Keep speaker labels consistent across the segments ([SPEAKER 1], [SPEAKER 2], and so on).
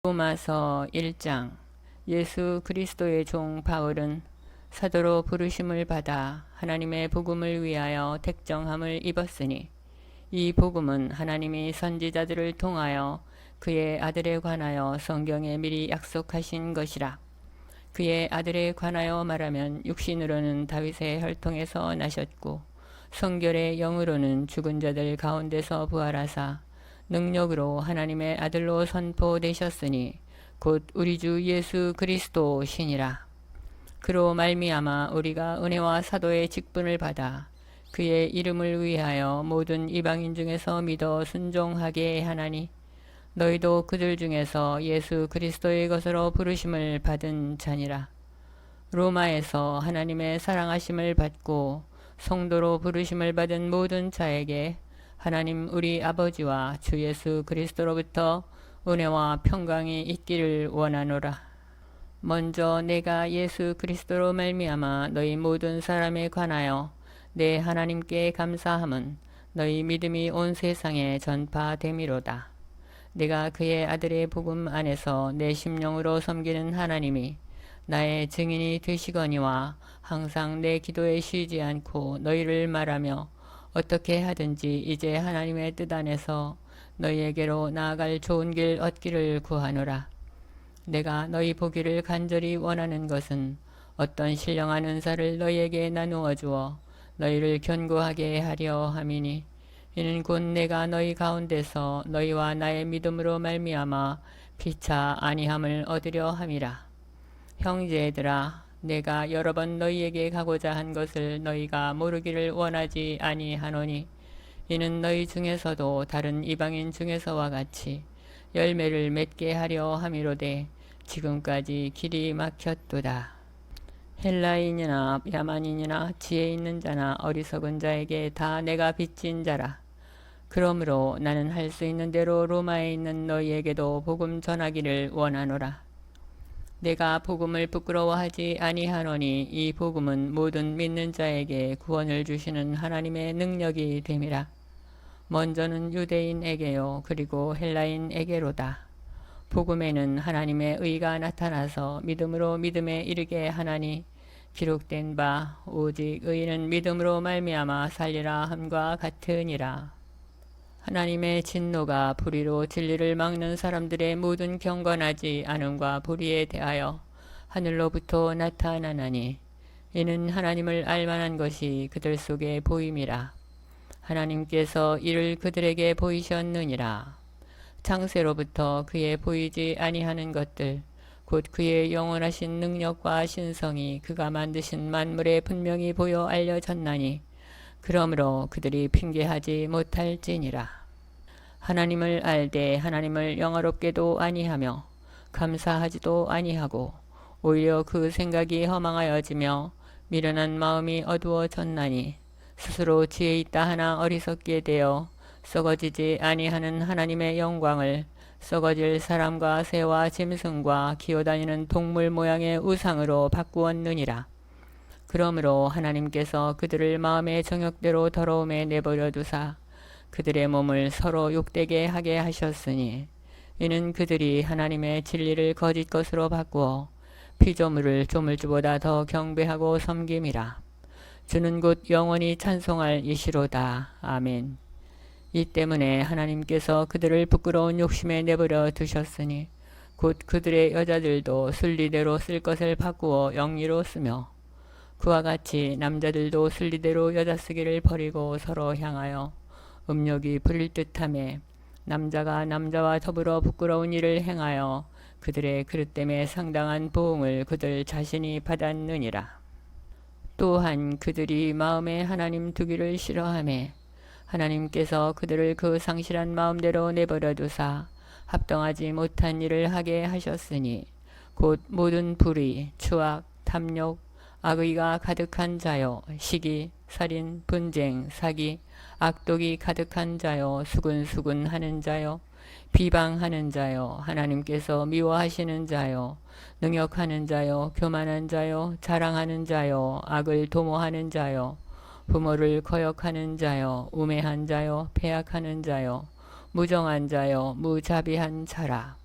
[SPEAKER 1] 로마서 1장. 예수 그리스도의 종 바울은 사도로 부르심을 받아 하나님의 복음을 위하여 택정함을 입었으니 이 복음은 하나님이 선지자들을 통하여 그의 아들에 관하여 성경에 미리 약속하신 것이라. 그의 아들에 관하여 말하면 육신으로는 다윗의 혈통에서 나셨고 성결의 영으로는 죽은 자들 가운데서 부활하사 능력으로 하나님의 아들로 선포되셨으니 곧 우리 주 예수 그리스도 신이라. 그로 말미암아 우리가 은혜와 사도의 직분을 받아 그의 이름을 위하여 모든 이방인 중에서 믿어 순종하게 하나니 너희도 그들 중에서 예수 그리스도의 것으로 부르심을 받은 자니라. 로마에서 하나님의 사랑하심을 받고 성도로 부르심을 받은 모든 자에게 하나님 우리 아버지와 주 예수 그리스도로부터 은혜와 평강이 있기를 원하노라. 먼저 내가 예수 그리스도로 말미암아 너희 모든 사람에 관하여 내 하나님께 감사함은 너희 믿음이 온 세상에 전파됨이로다. 내가 그의 아들의 복음 안에서 내 심령으로 섬기는 하나님이 나의 증인이 되시거니와 항상 내 기도에 쉬지 않고 너희를 말하며 어떻게 하든지 이제 하나님의 뜻 안에서 너희에게로 나아갈 좋은 길 얻기를 구하노라. 내가 너희 보기를 간절히 원하는 것은 어떤 신령한 은사를 너희에게 나누어 주어 너희를 견고하게 하려 함이니 이는 곧 내가 너희 가운데서 너희와 나의 믿음으로 말미암아 피차 아니함을 얻으려 함이라. 형제들아, 내가 여러 번 너희에게 가고자 한 것을 너희가 모르기를 원하지 아니하노니 이는 너희 중에서도 다른 이방인 중에서와 같이 열매를 맺게 하려 함이로되 지금까지 길이 막혔도다. 헬라인이나 야만인이나 지혜 있는 자나 어리석은 자에게 다 내가 빚진 자라. 그러므로 나는 할 수 있는 대로 로마에 있는 너희에게도 복음 전하기를 원하노라. 내가 복음을 부끄러워하지 아니하노니 이 복음은 모든 믿는 자에게 구원을 주시는 하나님의 능력이 됨이라. 먼저는 유대인에게요 그리고 헬라인에게로다. 복음에는 하나님의 의가 나타나서 믿음으로 믿음에 이르게 하나니 기록된 바 오직 의인은 믿음으로 말미암아 살리라 함과 같으니라. 하나님의 진노가 불의로 진리를 막는 사람들의 모든 경건하지 않음과 불의에 대하여 하늘로부터 나타나나니 이는 하나님을 알만한 것이 그들 속에 보임이라. 하나님께서 이를 그들에게 보이셨느니라. 창세로부터 그의 보이지 아니하는 것들 곧 그의 영원하신 능력과 신성이 그가 만드신 만물에 분명히 보여 알려졌나니 그러므로 그들이 핑계하지 못할지니라. 하나님을 알되 하나님을 영화롭게도 아니하며 감사하지도 아니하고 오히려 그 생각이 허망하여지며 미련한 마음이 어두워졌나니 스스로 지혜 있다 하나 어리석게 되어 썩어지지 아니하는 하나님의 영광을 썩어질 사람과 새와 짐승과 기어다니는 동물 모양의 우상으로 바꾸었느니라. 그러므로 하나님께서 그들을 마음의 정욕대로 더러움에 내버려 두사 그들의 몸을 서로 욕되게 하게 하셨으니 이는 그들이 하나님의 진리를 거짓 것으로 바꾸어 피조물을 조물주보다 더 경배하고 섬김이라. 주는 곧 영원히 찬송할 이시로다. 아멘. 이 때문에 하나님께서 그들을 부끄러운 욕심에 내버려 두셨으니 곧 그들의 여자들도 순리대로 쓸 것을 바꾸어 영리로 쓰며 그와 같이 남자들도 순리대로 여자 쓰기를 버리고 서로 향하여 음욕이 부릴 듯하며 남자가 남자와 더불어 부끄러운 일을 행하여 그들의 그릇 때문에 상당한 보응을 그들 자신이 받았느니라. 또한 그들이 마음에 하나님 두기를 싫어하며 하나님께서 그들을 그 상실한 마음대로 내버려 두사 합당하지 못한 일을 하게 하셨으니 곧 모든 불의, 추악, 탐욕, 악의가 가득한 자요 시기, 살인, 분쟁, 사기, 악독이 가득한 자요 수근수근 하는 자요 비방하는 자요 하나님께서 미워하시는 자요 능욕하는 자요 교만한 자요 자랑하는 자요 악을 도모하는 자요 부모를 거역하는 자요 우매한 자요 패악하는 자요 무정한 자요 무자비한 자라.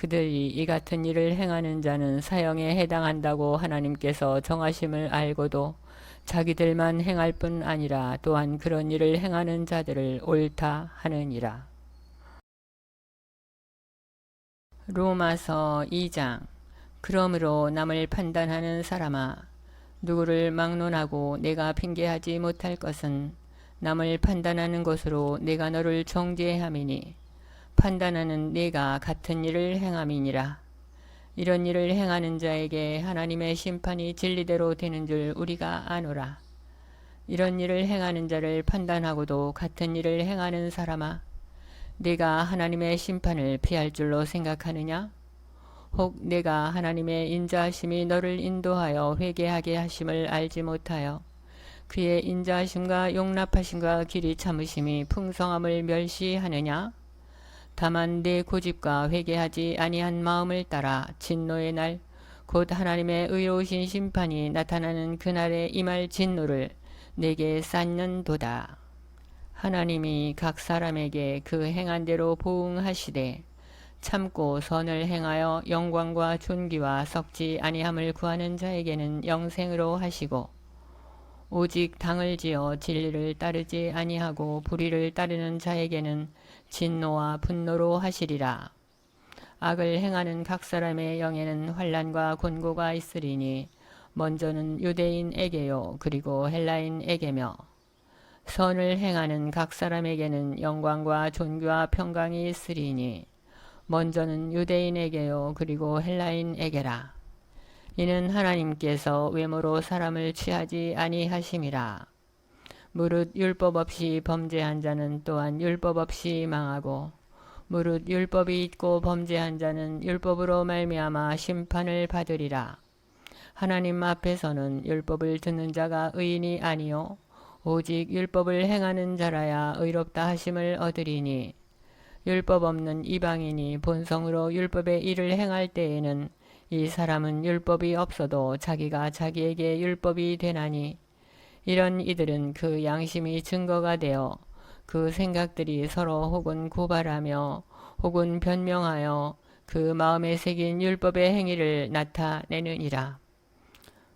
[SPEAKER 1] 그들이 이 같은 일을 행하는 자는 사형에 해당한다고 하나님께서 정하심을 알고도 자기들만 행할 뿐 아니라 또한 그런 일을 행하는 자들을 옳다 하느니라. 로마서 2장. 그러므로 남을 판단하는 사람아, 누구를 막론하고 내가 핑계하지 못할 것은 남을 판단하는 것으로 내가 너를 정죄함이니 판단하는 내가 같은 일을 행함이니라. 이런 일을 행하는 자에게 하나님의 심판이 진리대로 되는 줄 우리가 아노라. 이런 일을 행하는 자를 판단하고도 같은 일을 행하는 사람아, 내가 하나님의 심판을 피할 줄로 생각하느냐? 혹 내가 하나님의 인자하심이 너를 인도하여 회개하게 하심을 알지 못하여 그의 인자하심과 용납하심과 길이 참으심이 풍성함을 멸시하느냐? 다만 내 고집과 회개하지 아니한 마음을 따라 진노의 날 곧 하나님의 의로우신 심판이 나타나는 그날에 임할 진노를 내게 쌓는도다. 하나님이 각 사람에게 그 행한 대로 보응하시되 참고 선을 행하여 영광과 존귀와 썩지 아니함을 구하는 자에게는 영생으로 하시고 오직 당을 지어 진리를 따르지 아니하고 불의를 따르는 자에게는 진노와 분노로 하시리라. 악을 행하는 각 사람의 영에는 환난과 곤고가 있으리니 먼저는 유대인에게요 그리고 헬라인에게며 선을 행하는 각 사람에게는 영광과 존귀와 평강이 있으리니 먼저는 유대인에게요 그리고 헬라인에게라. 이는 하나님께서 외모로 사람을 취하지 아니하심이라. 무릇 율법 없이 범죄한 자는 또한 율법 없이 망하고 무릇 율법이 있고 범죄한 자는 율법으로 말미암아 심판을 받으리라. 하나님 앞에서는 율법을 듣는 자가 의인이 아니요 오직 율법을 행하는 자라야 의롭다 하심을 얻으리니 율법 없는 이방인이 본성으로 율법의 일을 행할 때에는 이 사람은 율법이 없어도 자기가 자기에게 율법이 되나니 이런 이들은 그 양심이 증거가 되어 그 생각들이 서로 혹은 고발하며 혹은 변명하여 그 마음에 새긴 율법의 행위를 나타내느니라.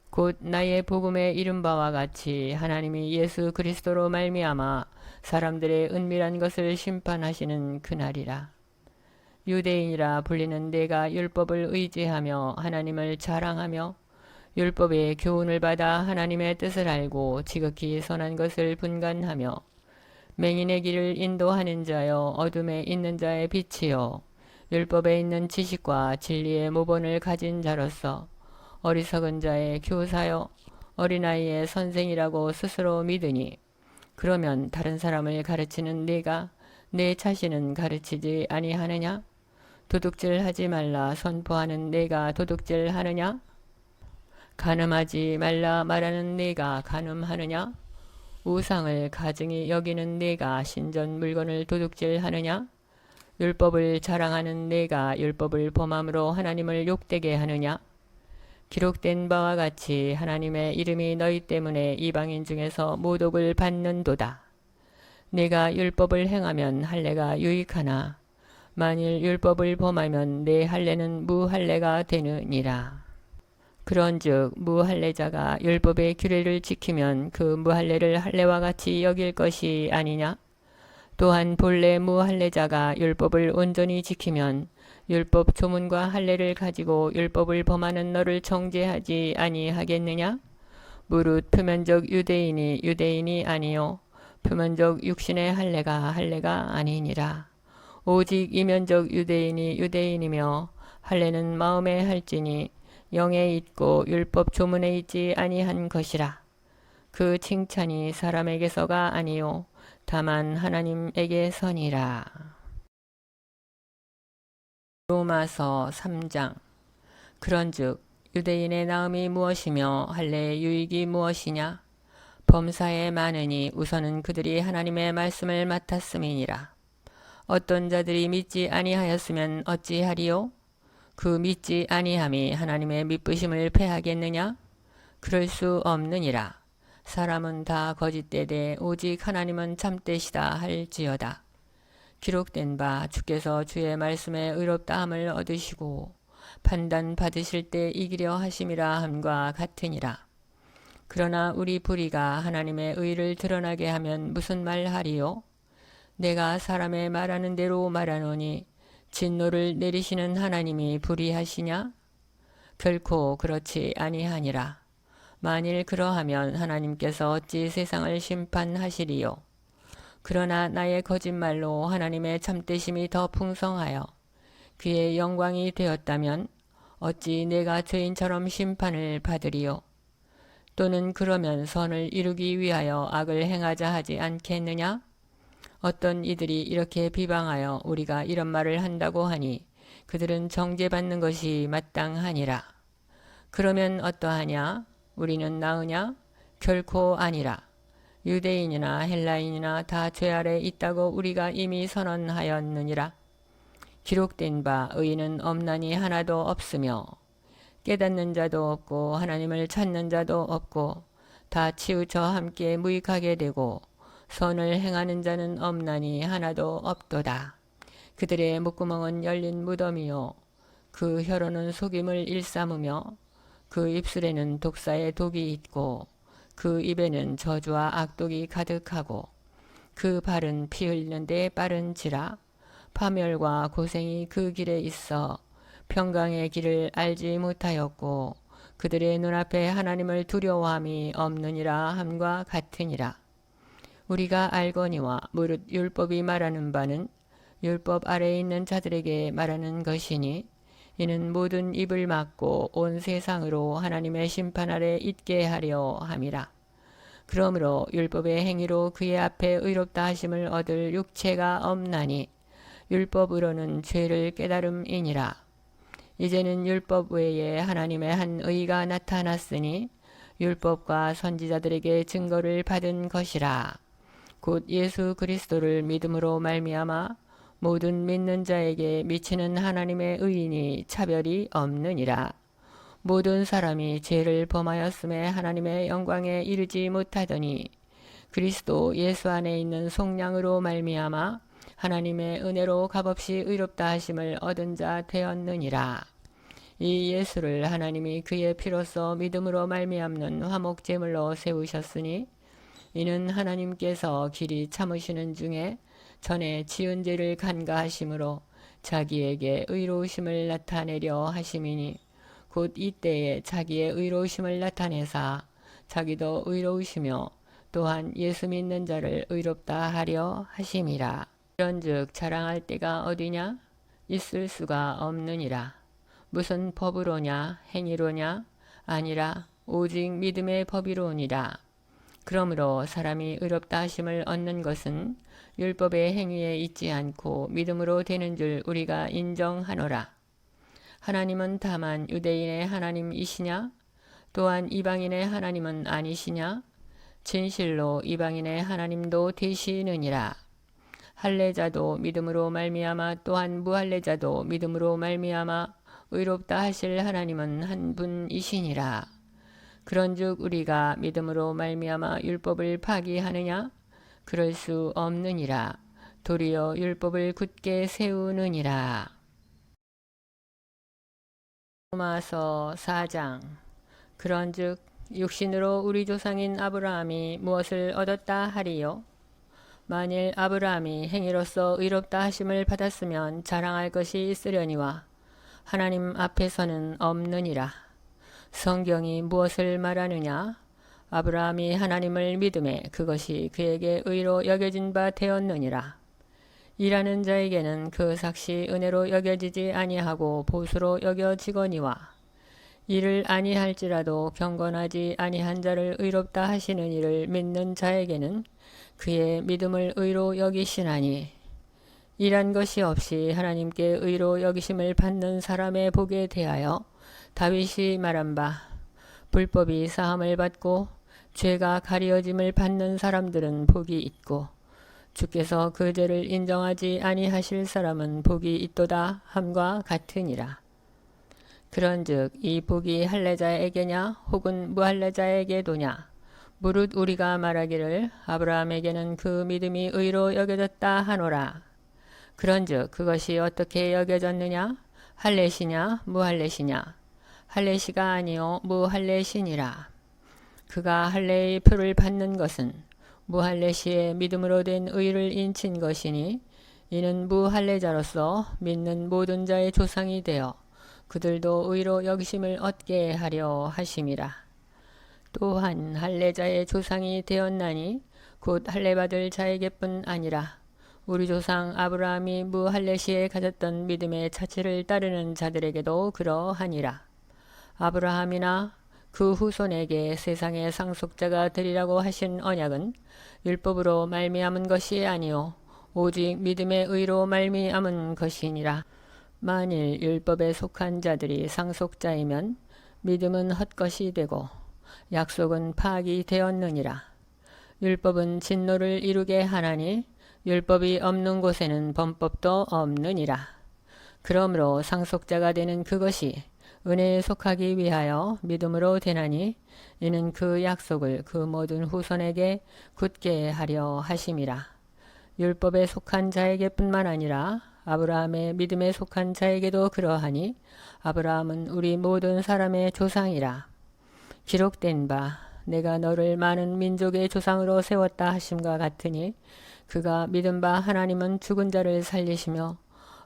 [SPEAKER 1] 곧 나의 복음에 이른 바와 같이 하나님이 예수 그리스도로 말미암아 사람들의 은밀한 것을 심판하시는 그날이라. 유대인이라 불리는 내가 율법을 의지하며 하나님을 자랑하며 율법의 교훈을 받아 하나님의 뜻을 알고 지극히 선한 것을 분간하며 맹인의 길을 인도하는 자여 어둠에 있는 자의 빛이요 율법에 있는 지식과 진리의 모본을 가진 자로서 어리석은 자의 교사여 어린아이의 선생이라고 스스로 믿으니 그러면 다른 사람을 가르치는 내가 내 자신은 가르치지 아니하느냐? 도둑질하지 말라 선포하는 내가 도둑질하느냐? 간음하지 말라 말하는 내가 간음하느냐? 우상을 가증히 여기는 내가 신전 물건을 도둑질하느냐? 율법을 자랑하는 내가 율법을 범함으로 하나님을 욕되게 하느냐? 기록된 바와 같이 하나님의 이름이 너희 때문에 이방인 중에서 모독을 받는도다. 내가 율법을 행하면 할례가 유익하나 만일 율법을 범하면 내 할례는 무할례가 되느니라. 그런즉 무할례자가 율법의 규례를 지키면 그 무할례를 할례와 같이 여길 것이 아니냐? 또한 본래 무할례자가 율법을 온전히 지키면 율법 조문과 할례를 가지고 율법을 범하는 너를 정죄하지 아니하겠느냐? 무릇 표면적 유대인이 유대인이 아니요 표면적 육신의 할례가 아니니라. 오직 이면적 유대인이 유대인이며 할례는 마음에 할지니 영에 있고 율법 조문에 있지 아니한 것이라. 그 칭찬이 사람에게서가 아니요 다만 하나님에게서니라. 로마서 3장. 그런즉 유대인의 나음이 무엇이며 할례의 유익이 무엇이냐? 범사에 많으니 우선은 그들이 하나님의 말씀을 맡았음이니라. 어떤 자들이 믿지 아니하였으면 어찌하리요? 그 믿지 아니함이 하나님의 믿으심을 패하겠느냐? 그럴 수 없느니라. 사람은 다 거짓되되 오직 하나님은 참되시다 할지어다. 기록된 바 주께서 주의 말씀에 의롭다함을 얻으시고 판단 받으실 때 이기려 하심이라 함과 같으니라. 그러나 우리 불의가 하나님의 의를 드러나게 하면 무슨 말 하리요? 내가 사람의 말하는 대로 말하노니 진노를 내리시는 하나님이 불의하시냐? 결코 그렇지 아니하니라. 만일 그러하면 하나님께서 어찌 세상을 심판하시리요? 그러나 나의 거짓말로 하나님의 참되심이 더 풍성하여 그의 영광이 되었다면 어찌 내가 죄인처럼 심판을 받으리요? 또는 그러면 선을 이루기 위하여 악을 행하자 하지 않겠느냐? 어떤 이들이 이렇게 비방하여 우리가 이런 말을 한다고 하니 그들은 정죄받는 것이 마땅하니라. 그러면 어떠하냐? 우리는 나으냐? 결코 아니라. 유대인이나 헬라인이나 다 죄 아래 있다고 우리가 이미 선언하였느니라. 기록된 바 의인은 없나니 하나도 없으며 깨닫는 자도 없고 하나님을 찾는 자도 없고 다 치우쳐 함께 무익하게 되고 선을 행하는 자는 없나니 하나도 없도다. 그들의 목구멍은 열린 무덤이요 그 혀로는 속임을 일삼으며 그 입술에는 독사의 독이 있고 그 입에는 저주와 악독이 가득하고 그 발은 피 흘리는데 빠른지라. 파멸과 고생이 그 길에 있어 평강의 길을 알지 못하였고 그들의 눈앞에 하나님을 두려워함이 없느니라 함과 같으니라. 우리가 알거니와 무릇 율법이 말하는 바는 율법 아래에 있는 자들에게 말하는 것이니 이는 모든 입을 막고 온 세상으로 하나님의 심판 아래 있게 하려 함이라. 그러므로 율법의 행위로 그의 앞에 의롭다 하심을 얻을 육체가 없나니 율법으로는 죄를 깨달음이니라. 이제는 율법 외에 하나님의 한 의가 나타났으니 율법과 선지자들에게 증거를 받은 것이라. 곧 예수 그리스도를 믿음으로 말미암아 모든 믿는 자에게 미치는 하나님의 의인이 차별이 없느니라. 모든 사람이 죄를 범하였음에 하나님의 영광에 이르지 못하더니 그리스도 예수 안에 있는 속량으로 말미암아 하나님의 은혜로 값없이 의롭다 하심을 얻은 자 되었느니라. 이 예수를 하나님이 그의 피로써 믿음으로 말미암는 화목 제물로 세우셨으니 이는 하나님께서 길이 참으시는 중에 전에 지은 죄를 간과하심으로 자기에게 의로우심을 나타내려 하심이니 곧 이때에 자기의 의로우심을 나타내사 자기도 의로우시며 또한 예수 믿는 자를 의롭다 하려 하심이라. 이런즉 자랑할 때가 어디냐? 있을 수가 없느니라. 무슨 법으로냐? 행위로냐? 아니라 오직 믿음의 법이로니라. 그러므로 사람이 의롭다 하심을 얻는 것은 율법의 행위에 있지 않고 믿음으로 되는 줄 우리가 인정하노라. 하나님은 다만 유대인의 하나님이시냐? 또한 이방인의 하나님은 아니시냐? 진실로 이방인의 하나님도 되시느니라. 할례자도 믿음으로 말미암아 또한 무할례자도 믿음으로 말미암아 의롭다 하실 하나님은 한 분이시니라. 그런즉 우리가 믿음으로 말미암아 율법을 파기하느냐? 그럴 수 없느니라. 도리어 율법을 굳게 세우느니라. 로마서 4장. 그런즉 육신으로 우리 조상인 아브라함이 무엇을 얻었다 하리요? 만일 아브라함이 행위로서 의롭다 하심을 받았으면 자랑할 것이 있으려니와 하나님 앞에서는 없느니라. 성경이 무엇을 말하느냐? 아브라함이 하나님을 믿음에 그것이 그에게 의로 여겨진 바 되었느니라. 일하는 자에게는 그 삭시 은혜로 여겨지지 아니하고 보수로 여겨지거니와 이를 아니할지라도 경건하지 아니한 자를 의롭다 하시는 이를 믿는 자에게는 그의 믿음을 의로 여기시나니 일한 것이 없이 하나님께 의로 여기심을 받는 사람의 복에 대하여 다윗이 말한 바 불법이 사함을 받고 죄가 가리어짐을 받는 사람들은 복이 있고 주께서 그 죄를 인정하지 아니하실 사람은 복이 있도다 함과 같으니라. 그런즉 이 복이 할례자에게냐 혹은 무할례자에게도냐? 무릇 우리가 말하기를 아브라함에게는 그 믿음이 의로 여겨졌다 하노라. 그런즉 그것이 어떻게 여겨졌느냐? 할례시냐 무할례시냐? 할례시가 아니요 무할례시니라. 그가 할례의 표를 받는 것은 무할례시의 믿음으로 된 의를 인친 것이니 이는 무할례자로서 믿는 모든 자의 조상이 되어 그들도 의로 여기심을 얻게 하려 하심이라. 또한 할례자의 조상이 되었나니 곧 할례받을 자에게뿐 아니라 우리 조상 아브라함이 무할례시에 가졌던 믿음의 자체를 따르는 자들에게도 그러하니라. 아브라함이나 그 후손에게 세상의 상속자가 되리라고 하신 언약은 율법으로 말미암은 것이 아니요 오직 믿음의 의로 말미암은 것이니라. 만일 율법에 속한 자들이 상속자이면 믿음은 헛것이 되고 약속은 파악이 되었느니라. 율법은 진노를 이루게 하나니 율법이 없는 곳에는 범법도 없느니라. 그러므로 상속자가 되는 그것이 은혜에 속하기 위하여 믿음으로 되나니 이는 그 약속을 그 모든 후손에게 굳게 하려 하심이라. 율법에 속한 자에게뿐만 아니라 아브라함의 믿음에 속한 자에게도 그러하니 아브라함은 우리 모든 사람의 조상이라. 기록된 바 내가 너를 많은 민족의 조상으로 세웠다 하심과 같으니 그가 믿은 바 하나님은 죽은 자를 살리시며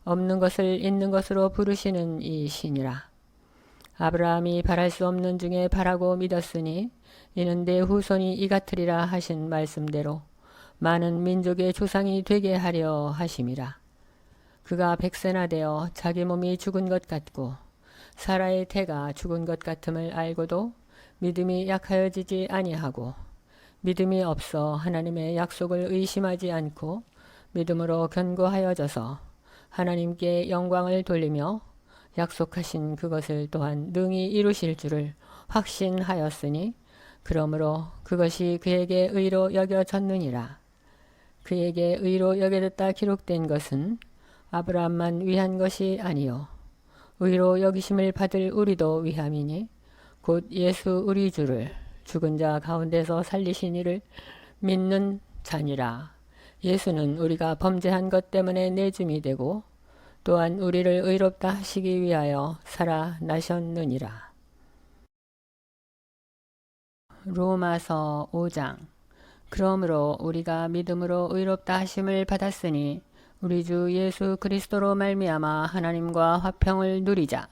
[SPEAKER 1] 없는 것을 있는 것으로 부르시는 이시니라. 아브라함이 바랄 수 없는 중에 바라고 믿었으니 이는 내 후손이 이같으리라 하신 말씀대로 많은 민족의 조상이 되게 하려 하심이라. 그가 백세나 되어 자기 몸이 죽은 것 같고 사라의 태가 죽은 것 같음을 알고도 믿음이 약하여지지 아니하고 믿음이 없어 하나님의 약속을 의심하지 않고 믿음으로 견고하여져서 하나님께 영광을 돌리며 약속하신 그것을 또한 능히 이루실 줄을 확신하였으니 그러므로 그것이 그에게 의로 여겨졌느니라. 그에게 의로 여겨졌다 기록된 것은 아브라함만 위한 것이 아니요 의로 여기심을 받을 우리도 위함이니 곧 예수 우리 주를 죽은 자 가운데서 살리신 이를 믿는 자니라. 예수는 우리가 범죄한 것 때문에 내줌이 되고 또한 우리를 의롭다 하시기 위하여 살아나셨느니라. 로마서 5장. 그러므로 우리가 믿음으로 의롭다 하심을 받았으니 우리 주 예수 그리스도로 말미암아 하나님과 화평을 누리자.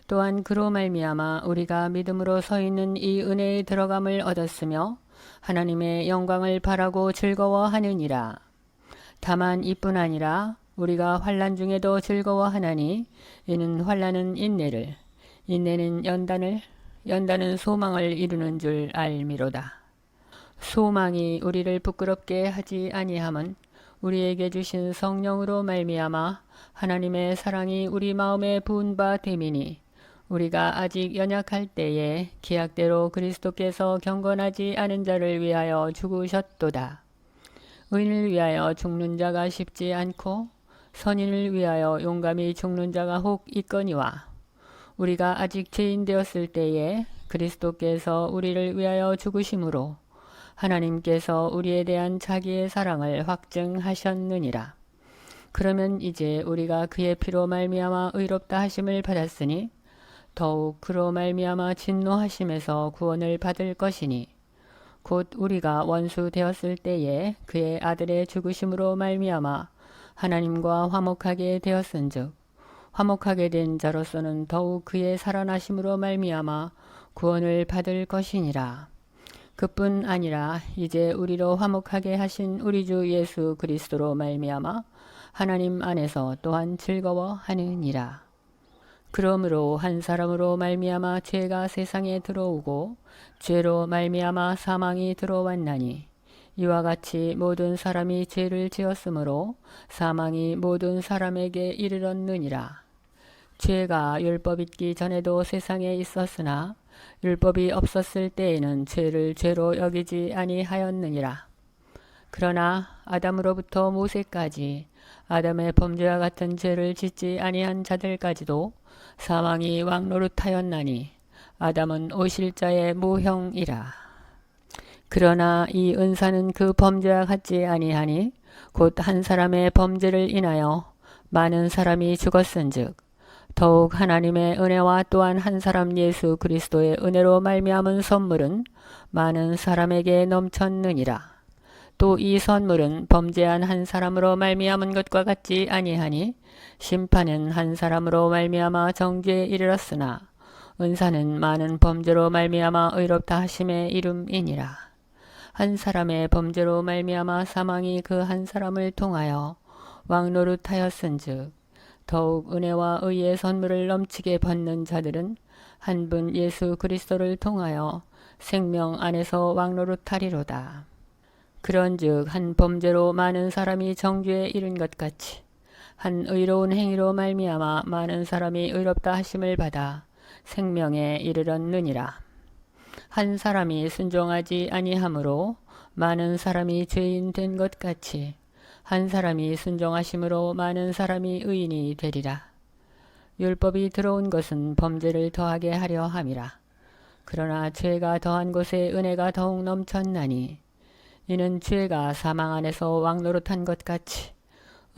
[SPEAKER 1] 또한 그로 말미암아 우리가 믿음으로 서 있는 이 은혜에 들어감을 얻었으며 하나님의 영광을 바라고 즐거워하느니라. 다만 이뿐 아니라 우리가 환난 중에도 즐거워하나니 이는 환난은 인내를, 인내는 연단을, 연단은 소망을 이루는 줄 알미로다. 소망이 우리를 부끄럽게 하지 아니함은 우리에게 주신 성령으로 말미암아 하나님의 사랑이 우리 마음에 부은 바 됨이니 우리가 아직 연약할 때에 기약대로 그리스도께서 경건하지 않은 자를 위하여 죽으셨도다. 의인을 위하여 죽는 자가 쉽지 않고 선인을 위하여 용감히 죽는 자가 혹 있거니와 우리가 아직 죄인 되었을 때에 그리스도께서 우리를 위하여 죽으심으로 하나님께서 우리에 대한 자기의 사랑을 확증하셨느니라. 그러면 이제 우리가 그의 피로 말미암아 의롭다 하심을 받았으니 더욱 그로 말미암아 진노하심에서 구원을 받을 것이니 곧 우리가 원수 되었을 때에 그의 아들의 죽으심으로 말미암아 하나님과 화목하게 되었은즉 화목하게 된 자로서는 더욱 그의 살아나심으로 말미암아 구원을 받을 것이니라. 그뿐 아니라 이제 우리로 화목하게 하신 우리 주 예수 그리스도로 말미암아 하나님 안에서 또한 즐거워하느니라. 그러므로 한 사람으로 말미암아 죄가 세상에 들어오고 죄로 말미암아 사망이 들어왔나니 이와 같이 모든 사람이 죄를 지었으므로 사망이 모든 사람에게 이르렀느니라. 죄가 율법 있기 전에도 세상에 있었으나 율법이 없었을 때에는 죄를 죄로 여기지 아니하였느니라. 그러나 아담으로부터 모세까지 아담의 범죄와 같은 죄를 짓지 아니한 자들까지도 사망이 왕노릇하였나니 아담은 오실자의 모형이라. 그러나 이 은사는 그 범죄와 같지 아니하니 곧 한 사람의 범죄를 인하여 많은 사람이 죽었은즉 더욱 하나님의 은혜와 또한 한 사람 예수 그리스도의 은혜로 말미암은 선물은 많은 사람에게 넘쳤느니라. 또 이 선물은 범죄한 한 사람으로 말미암은 것과 같지 아니하니 심판은 한 사람으로 말미암아 정죄에 이르렀으나 은사는 많은 범죄로 말미암아 의롭다 하심의 이름이니라. 한 사람의 범죄로 말미암아 사망이 그 한 사람을 통하여 왕노릇하였은즉 더욱 은혜와 의의 선물을 넘치게 받는 자들은 한 분 예수 그리스도를 통하여 생명 안에서 왕노릇하리로다. 그런즉 한 범죄로 많은 사람이 정죄에 이른 것 같이 한 의로운 행위로 말미암아 많은 사람이 의롭다 하심을 받아 생명에 이르렀느니라. 한 사람이 순종하지 아니함으로 많은 사람이 죄인 된 것 같이 한 사람이 순종하심으로 많은 사람이 의인이 되리라. 율법이 들어온 것은 범죄를 더하게 하려 함이라. 그러나 죄가 더한 곳에 은혜가 더욱 넘쳤나니 이는 죄가 사망 안에서 왕노릇한 것 같이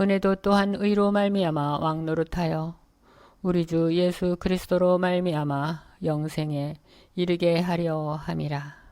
[SPEAKER 1] 은혜도 또한 의로 말미암아 왕노릇하여 우리 주 예수 그리스도로 말미암아 영생에 이르게 하려 함이라.